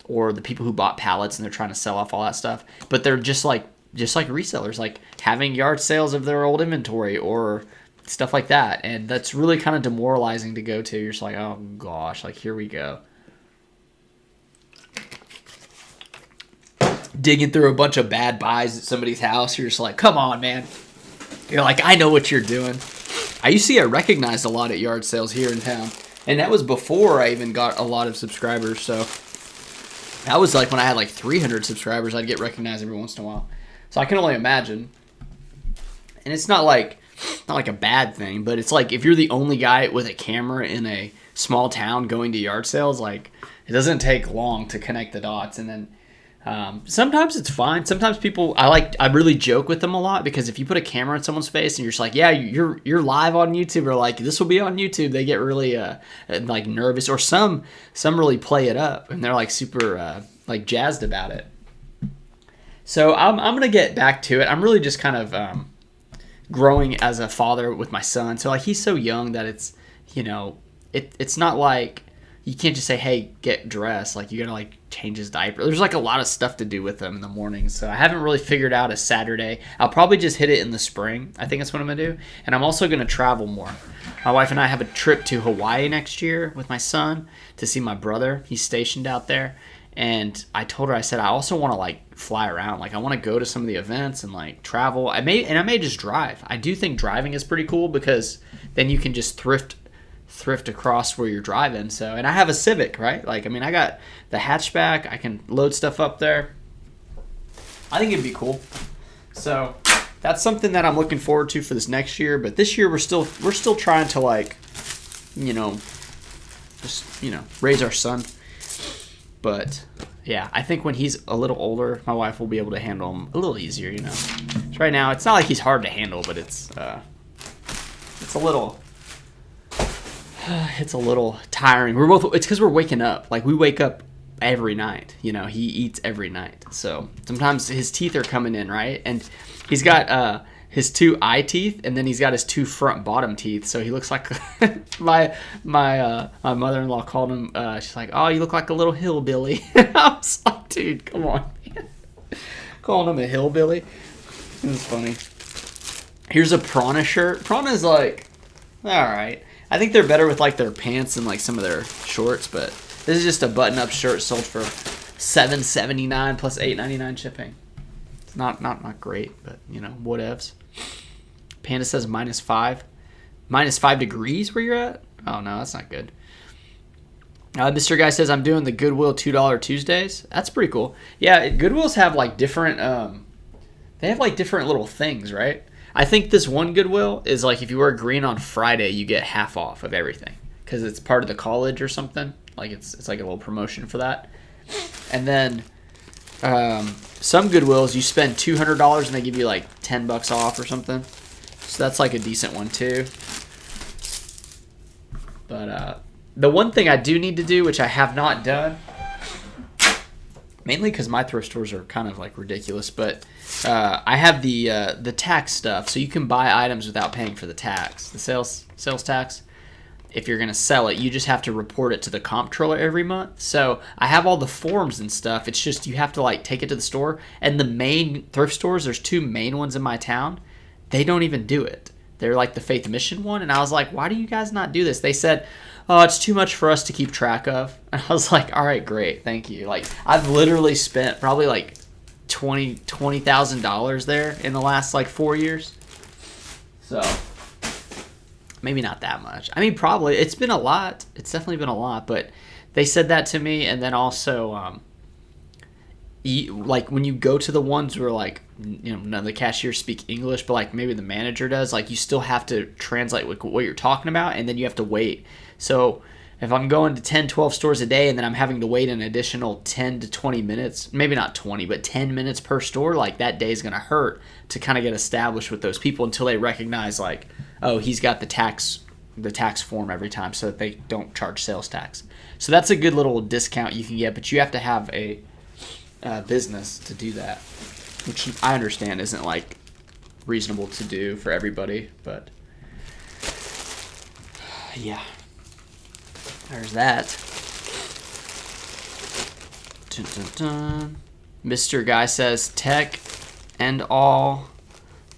or the people who bought pallets and they're trying to sell off all that stuff. But they're just like resellers, like having yard sales of their old inventory or stuff like that. And that's really kind of demoralizing to go to. You're just like, oh gosh, like here we go. Digging through a bunch of bad buys at somebody's house. You're just like, come on, man. You're like, I know what you're doing. I used to get recognized a lot at yard sales here in town. And that was before I even got a lot of subscribers. So that was like when I had like 300 subscribers, I'd get recognized every once in a while. So I can only imagine. And it's not like a bad thing, but it's like if you're the only guy with a camera in a small town going to yard sales, like it doesn't take long to connect the dots. And then sometimes it's fine. Sometimes people, I really joke with them a lot, because if you put a camera in someone's face and you're just like, yeah, you're live on YouTube, or like this will be on YouTube, they get really like nervous, or some really play it up and they're like super like jazzed about it. So I'm gonna get back to it. I'm really just kind of growing as a father with my son. So like he's so young that it's it's not like you can't just say, hey, get dressed. Like you gotta like change his diaper. There's like a lot of stuff to do with him in the morning. So I haven't really figured out a Saturday. I'll probably just hit it in the spring. I think that's what I'm gonna do. And I'm also gonna travel more. My wife and I have a trip to Hawaii next year with my son to see my brother. He's stationed out there. And I told her, I said, I also want to like fly around. Like I want to go to some of the events and like travel. I may just drive. I do think driving is pretty cool, because then you can just thrift across where you're driving. So, and I have a Civic, right? Like, I mean, I got the hatchback. I can load stuff up there. I think it'd be cool. So that's something that I'm looking forward to for this next year. But this year we're still trying to like, raise our son. But yeah, I think when he's a little older, my wife will be able to handle him a little easier, So right now, it's not like he's hard to handle, but it's a little tiring. It's because we're waking up. Like we wake up every night. He eats every night. So sometimes his teeth are coming in, right? And he's got his 2 eye teeth, and then he's got his 2 front bottom teeth. So he looks like my mother-in-law called him. She's like, "Oh, you look like a little hillbilly." I was like, "Dude, come on, man." Calling him a hillbilly. It was funny. Here's a Prana shirt. Prana's like, all right. I think they're better with like their pants and like some of their shorts, but this is just a button-up shirt sold for $7.79 plus $8.99 shipping. It's not great, but whatevs. Panda says -5. -5 degrees where you're at? Oh no, that's not good. Mr. Guy says, I'm doing the Goodwill $2 Tuesdays. That's pretty cool. Yeah, Goodwills have like different they have like different little things, right? I think this one Goodwill is like if you wear green on Friday, you get half off of everything because it's part of the college or something. Like it's like a little promotion for that. And then some Goodwills, you spend $200 and they give you like $10 off or something. So that's like a decent one too. But the one thing I do need to do, which I have not done, mainly because my thrift stores are kind of like ridiculous, but I have the tax stuff, so you can buy items without paying for the tax, the sales tax. If you're going to sell it, you just have to report it to the comptroller every month. So I have all the forms and stuff. It's just you have to like take it to the store. And the main thrift stores, there's 2 main ones in my town. They don't even do it. They're like the Faith Mission one. And I was like, why do you guys not do this? They said, oh, it's too much for us to keep track of. And I was like, all right, great. Thank you. Like I've literally spent probably like $20,000 there in the last like 4 years. So maybe not that much. I mean, probably it's been a lot. It's definitely been a lot, but they said that to me. And then also, like when you go to the ones where like, none of the cashiers speak English, but like maybe the manager does, like you still have to translate what you're talking about. And then you have to wait. So if I'm going to 10, 12 stores a day and then I'm having to wait an additional 10 to 20 minutes, maybe not 20, but 10 minutes per store, like that day is going to hurt to kind of get established with those people until they recognize like, oh, he's got the tax form every time so that they don't charge sales tax. So that's a good little discount you can get, but you have to have a business to do that, which I understand isn't like reasonable to do for everybody, but yeah, there's that. Dun, dun, dun. Mr. Guy says tech and all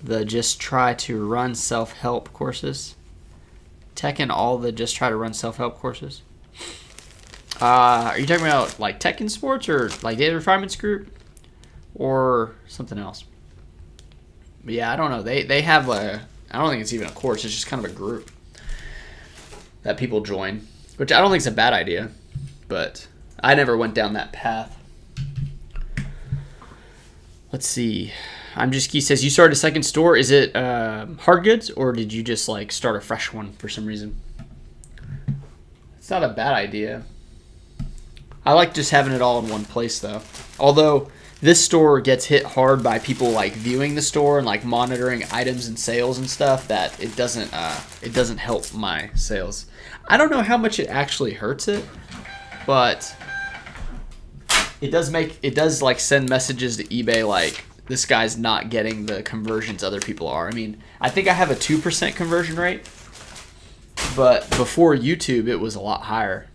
the just try to run self-help courses. Tech and all the just try to run self-help courses. Are you talking about like tech and sports or like data refinements group or something else? But yeah, I don't know. They have I don't think it's even a course. It's just kind of a group that people join, which I don't think is a bad idea, but I never went down that path. Let's see. He says, you started a second store. Is it hard goods, or did you just like start a fresh one for some reason? It's not a bad idea. I like just having it all in one place, though. Although this store gets hit hard by people like viewing the store and like monitoring items and sales and stuff, that it doesn't help my sales. I don't know how much it actually hurts it, but it does like send messages to eBay like, this guy's not getting the conversions other people are. I mean, I think I have a 2% conversion rate, but before YouTube, it was a lot higher.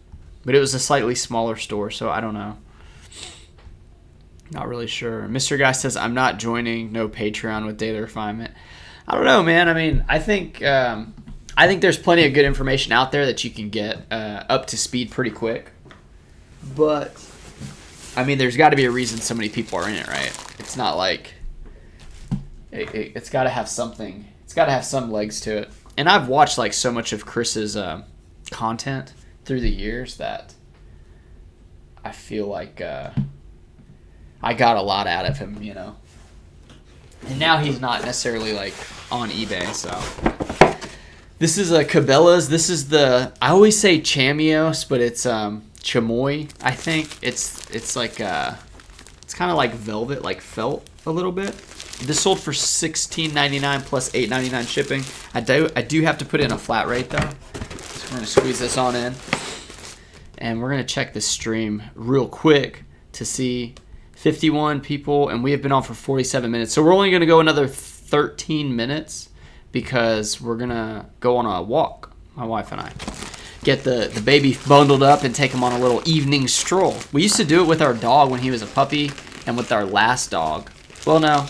But it was a slightly smaller store, so I don't know. Not really sure. Mr. Guy says, I'm not joining no Patreon with data refinement. I don't know, man. I mean, I think there's plenty of good information out there that you can get up to speed pretty quick. But I mean, there's got to be a reason so many people are in it, right? It's not like it's got to have something. It's got to have some legs to it. And I've watched like so much of Chris's content through the years that I feel like I got a lot out of him, you know. And now he's not necessarily like on eBay, so. This is a Cabela's. This is I always say Chamios, but it's chamoy, I think. It's like it's kind of like velvet, like felt a little bit. This sold for $16.99 plus $8.99 shipping. I do have to put in a flat rate though. So we're gonna squeeze this on in, and we're gonna check the stream real quick to see 51 people, and we have been on for 47 minutes. So we're only gonna go another 13 minutes because we're gonna go on a walk, my wife and I. Get the baby bundled up and take him on a little evening stroll. We used to do it with our dog when he was a puppy and with our last dog. Well, no,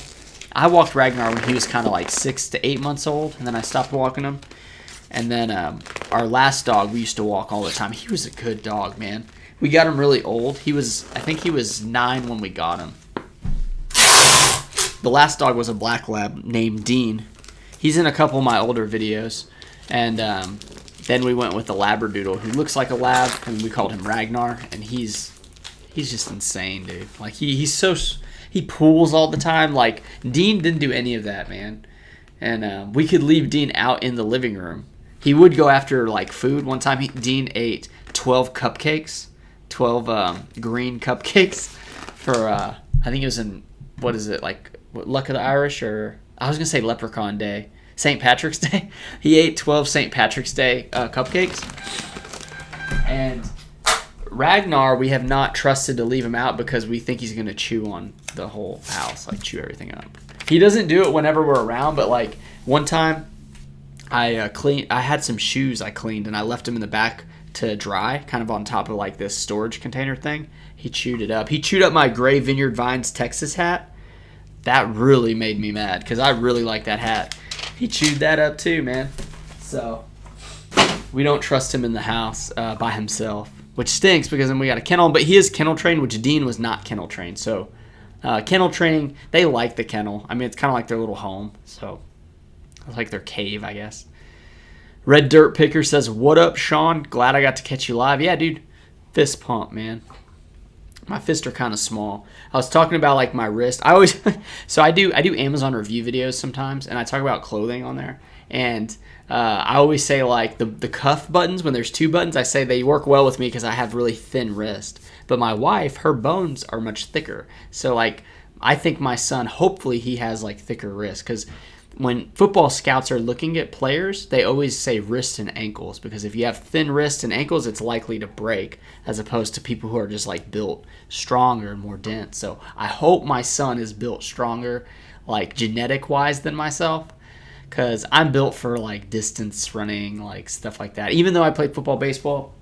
I walked Ragnar when he was kind of like 6 to 8 months old, and then I stopped walking him. And then our last dog we used to walk all the time. He was a good dog, man. We got him really old. I think he was 9 when we got him. The last dog was a black lab named Dean. He's in a couple of my older videos. And then we went with the Labradoodle, who looks like a lab, and we called him Ragnar. And he's just insane, dude. Like he pools all the time. Like Dean didn't do any of that, man. And we could leave Dean out in the living room. He would go after like food. One time Dean ate 12 cupcakes, 12 green cupcakes for I think it was in, what is it, like Luck of the Irish, or I was gonna say Leprechaun Day. St. Patrick's Day. He ate 12 St. Patrick's Day cupcakes. And Ragnar, we have not trusted to leave him out because we think he's going to chew on the whole house, like chew everything up. He doesn't do it whenever we're around, but like one time I had some shoes I cleaned and I left them in the back to dry, kind of on top of like this storage container thing. He chewed it up. He chewed up my gray Vineyard Vines Texas hat. That really made me mad because I really like that hat. He chewed that up too, man. So we don't trust him in the house by himself, which stinks because then we got a kennel. But he is kennel trained, which Dean was not kennel trained. So kennel training, they like the kennel. I mean, it's kind of like their little home. So it's like their cave, I guess. Red Dirt Picker says, "What up, Sean? Glad I got to catch you live." Yeah, dude. Fist pump, man. My fists are kind of small. I was talking about like my wrist. So I do Amazon review videos sometimes, and I talk about clothing on there. And I always say like the cuff buttons, when there's 2 buttons, I say they work well with me because I have really thin wrist. But my wife, her bones are much thicker. So like I think my son, hopefully he has like thicker wrist, because when football scouts are looking at players, they always say wrists and ankles, because if you have thin wrists and ankles, it's likely to break, as opposed to people who are just like built stronger and more dense. So I hope my son is built stronger, like genetic wise, than myself, because I'm built for like distance running, like stuff like that. Even though I played football, baseball,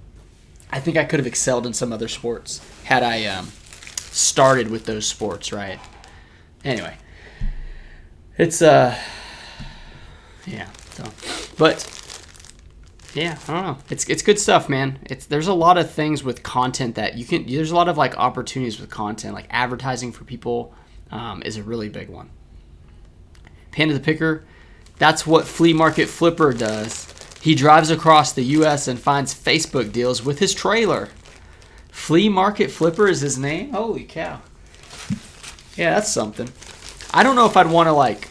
I think I could have excelled in some other sports had I started with those sports, right? Anyway, it's yeah. So, but yeah, I don't know. It's good stuff, man. There's a lot of things with content that you can. There's a lot of like opportunities with content, like advertising for people is a really big one. Panda the Picker, that's what Flea Market Flipper does. He drives across the U.S. and finds Facebook deals with his trailer. Flea Market Flipper is his name? Holy cow. Yeah, that's something. I don't know if I'd want to like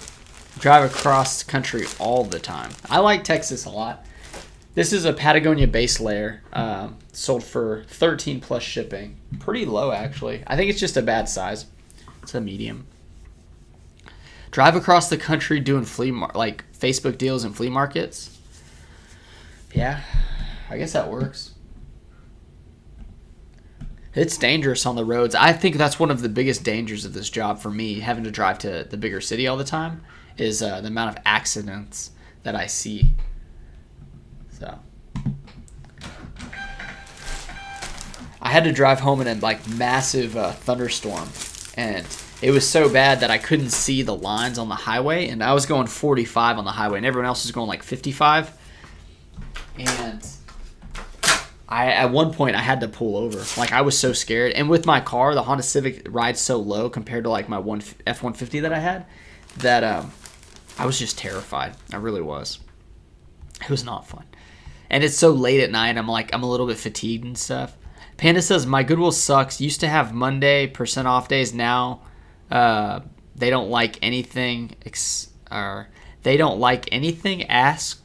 drive across the country all the time. I like Texas a lot. This is a Patagonia base layer, sold for 13 plus shipping. Pretty low, actually. I think it's just a bad size. It's a medium. Drive across the country doing like Facebook deals and flea markets. Yeah, I guess that works. It's dangerous on the roads. I think that's one of the biggest dangers of this job for me, having to drive to the bigger city all the time, is the amount of accidents that I see. So I had to drive home in a like massive thunderstorm, and it was so bad that I couldn't see the lines on the highway, and I was going 45 on the highway, and everyone else was going like 55. And at one point, I had to pull over. Like, I was so scared. And with my car, the Honda Civic rides so low compared to, like, my F-150 that I had, that I was just terrified. I really was. It was not fun. And it's so late at night, I'm a little bit fatigued and stuff. Panda says, my Goodwill sucks. Used to have Monday % off days. Now they don't like anything. They don't like anything asked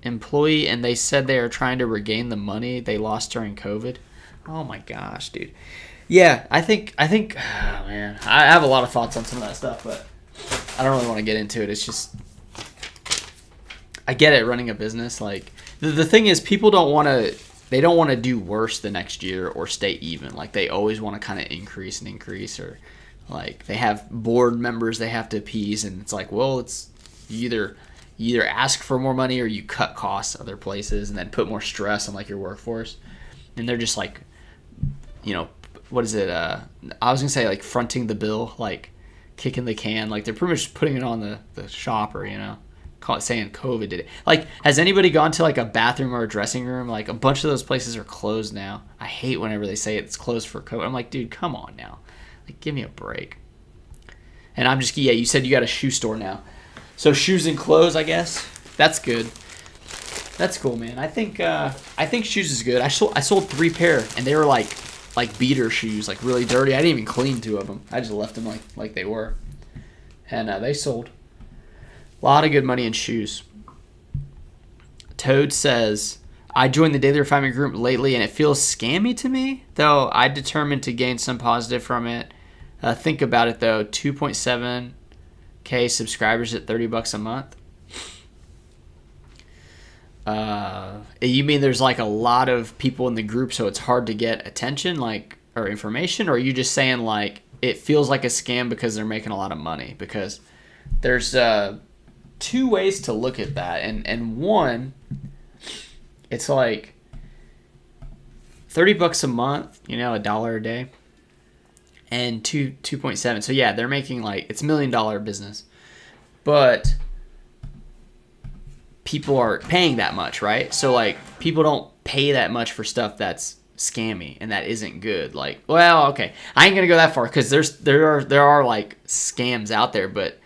employee, and they said they are trying to regain the money they lost during COVID. Oh my gosh, dude. Yeah, I think oh man, I have a lot of thoughts on some of that stuff, but I don't really want to get into it. It's just, I get it, running a business. Like, the thing is, people don't want to do worse the next year or stay even. Like, they always want to kind of increase, or like they have board members they have to appease, and it's like, well, it's you either ask for more money or you cut costs other places and then put more stress on like your workforce. And they're just like, what is it? I was gonna say like fronting the bill, like kicking the can. Like, they're pretty much putting it on the shopper, saying COVID did it. Like, has anybody gone to like a bathroom or a dressing room? Like, a bunch of those places are closed now. I hate whenever they say it's closed for COVID. I'm like, dude, come on now. Like, give me a break. And I'm just, you said you got a shoe store now. So shoes and clothes, I guess. That's good. That's cool, man. I think shoes is good. I sold 3 pair, and they were like beater shoes, like really dirty. I didn't even clean 2 of them. I just left them like they were, and they sold. A lot of good money in shoes. Toad says, I joined the Daily Refinement group lately, and it feels scammy to me, though I determined to gain some positive from it. Think about it, though. 2.7K subscribers at $30 a month. You mean there's like a lot of people in the group, so it's hard to get attention, like, or information? Or are you just saying like it feels like a scam because they're making a lot of money? Because there's 2 ways to look at that, and one, it's like $30 a month, $1 a day. And 2.7. So yeah, they're making like, it's $1 million business. But people are paying that much, right? So like, people don't pay that much for stuff that's scammy and that isn't good. Like, well, okay, I ain't gonna go that far, because there are like scams out there, but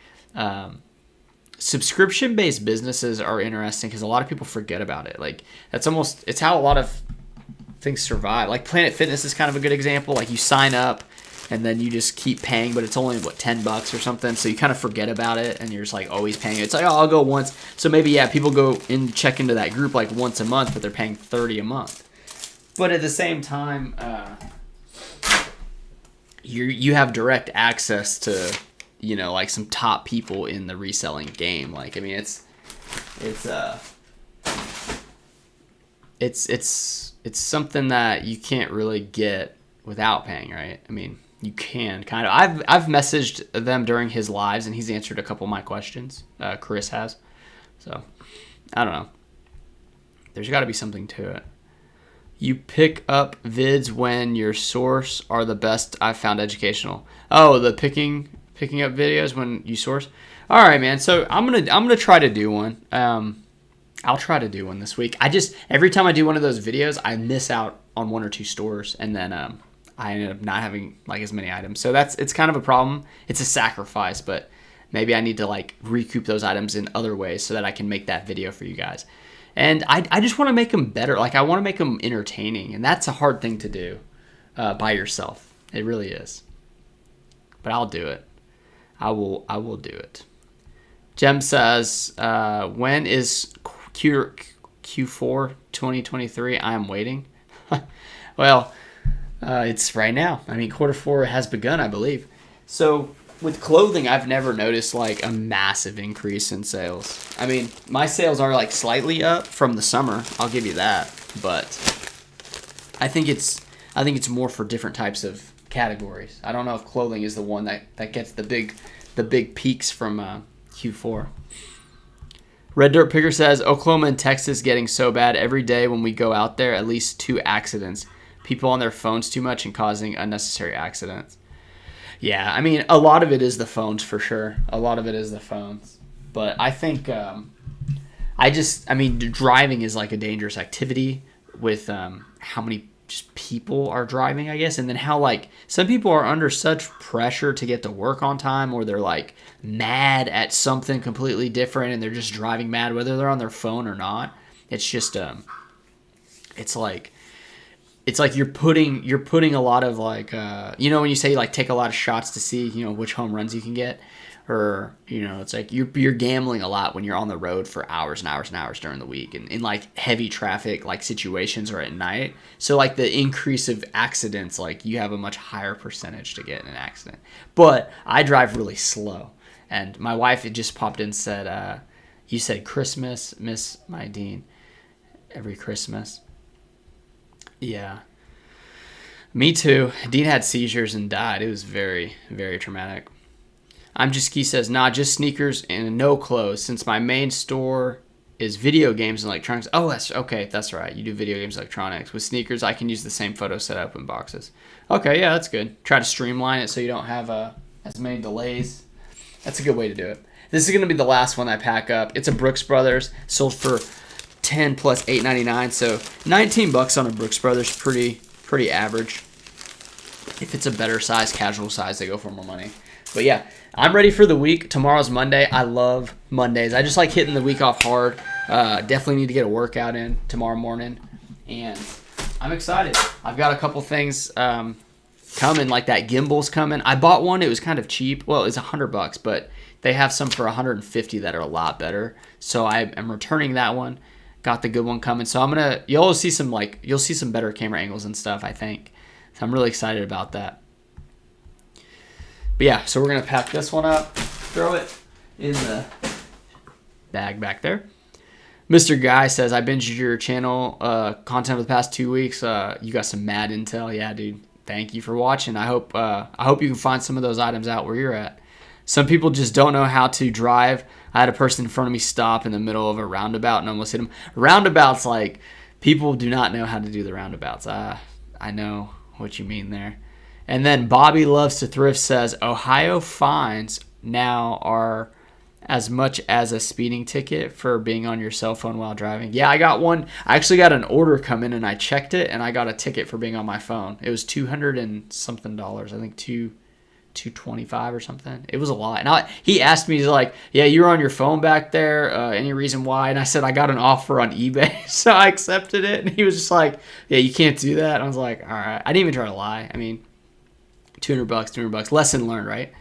subscription based businesses are interesting because a lot of people forget about it. Like, it's how a lot of things survive. Like Planet Fitness is kind of a good example. Like, you sign up and then you just keep paying, but it's only $10 or something, so you kind of forget about it and you're just like always paying it. It's like, oh, I'll go once. So maybe, yeah, people go and check into that group like once a month, but they're paying $30 a month. But at the same time, you have direct access to you know, like some top people in the reselling game. Like, I mean, it's something that you can't really get without paying, right? I mean, you can kind of. I've messaged them during his lives, and he's answered a couple of my questions. Chris has. So, I don't know. There's got to be something to it. You pick up vids when your source are the best I've found educational. Oh, the picking up videos when you source. All right, man. So I'm gonna try to do one. I'll try to do one this week. Every time I do one of those videos, I miss out on one or two stores, and then I ended up not having like as many items. So it's kind of a problem. It's a sacrifice, but maybe I need to like recoup those items in other ways so that I can make that video for you guys. And I just want to make them better. Like, I want to make them entertaining, and that's a hard thing to do by yourself. It really is. But I'll do it. I will do it. Jem says, when is Q4 2023? I am waiting. Well, it's right now. I mean, Q4 has begun, I believe. So with clothing, I've never noticed like a massive increase in sales. I mean, my sales are like slightly up from the summer. I'll give you that. But I think it's more for different types of categories. I don't know if clothing is the one that gets the big peaks from Q4. Red Dirt Picker says, Oklahoma and Texas getting so bad every day when we go out there, at least 2 accidents. People on their phones too much and causing unnecessary accidents. Yeah, I mean, a lot of it is the phones for sure. A lot of it is the phones. But I think, driving is like a dangerous activity with how many just people are driving, I guess. And then how like some people are under such pressure to get to work on time, or they're like mad at something completely different and they're just driving mad, whether they're on their phone or not. It's just, it's like you're putting a lot of like, you know, when you say like take a lot of shots to see, you know, which home runs you can get, or, you know, it's like you're gambling a lot when you're on the road for hours and hours and hours during the week and in like heavy traffic like situations or at night. So like the increase of accidents, like you have a much higher percentage to get in an accident. But I drive really slow, and my wife had just popped in and said, you said Christmas, miss my Dean, every Christmas. Yeah. Me too. Dean had seizures and died. It was very, very traumatic. I'm Just Ski says, nah, just sneakers and no clothes, since my main store is video games and electronics. Oh, that's okay. That's right. You do video games, electronics. With sneakers, I can use the same photo setup in boxes. Okay, yeah, that's good. Try to streamline it so you don't have as many delays. That's a good way to do it. This is going to be the last one I pack up. It's a Brooks Brothers, sold for $10 plus $8.99, so $19 on a Brooks Brothers, pretty average. If it's a better size, casual size, they go for more money. But yeah, I'm ready for the week. Tomorrow's Monday. I love Mondays. I just like hitting the week off hard. Definitely need to get a workout in tomorrow morning, and I'm excited. I've got a couple things coming, like that gimbal's coming. I bought one. It was kind of cheap. Well, it's $100, but they have some for $150 that are a lot better. So I am returning that one. Got the good one coming. So you'll see some better camera angles and stuff, I think. So I'm really excited about that. But yeah, so we're going to pack this one up, throw it in the bag back there. Mr. Guy says, I binged your channel content for the past 2 weeks. You got some mad intel. Yeah, dude. Thank you for watching. I hope you can find some of those items out where you're at. Some people just don't know how to drive. I had a person in front of me stop in the middle of a roundabout and almost hit him. Roundabouts, like, people do not know how to do the roundabouts. I know what you mean there. And then Bobby Loves to Thrift says, Ohio fines now are as much as a speeding ticket for being on your cell phone while driving. Yeah, I got one. I actually got an order come in and I checked it and I got a ticket for being on my phone. It was $200 and something. I think $225 or something. It was a lot. And he asked me, he's like, yeah, you were on your phone back there. Any reason why? And I said, I got an offer on eBay. So I accepted it. And he was just like, yeah, you can't do that. And I was like, all right. I didn't even try to lie. I mean, $200. Lesson learned, right?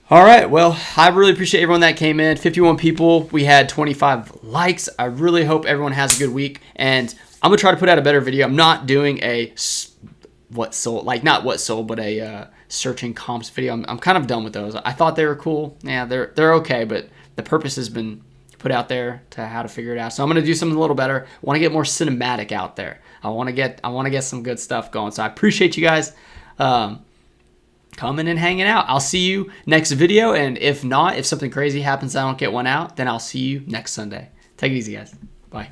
All right. Well, I really appreciate everyone that came in. 51 people. We had 25 likes. I really hope everyone has a good week. And I'm going to try to put out a better video. I'm not doing a what sold, like not what sold, but a searching comps video. I'm kind of done with those. I thought they were cool. Yeah, they're okay, but the purpose has been put out there to how to figure it out. So I'm gonna do something a little better. I want to get more cinematic out there. I want to get some good stuff going. So I appreciate you guys coming and hanging out. I'll see you next video, and if not, if something crazy happens, I don't get one out, then I'll see you next Sunday. Take it easy, guys. Bye.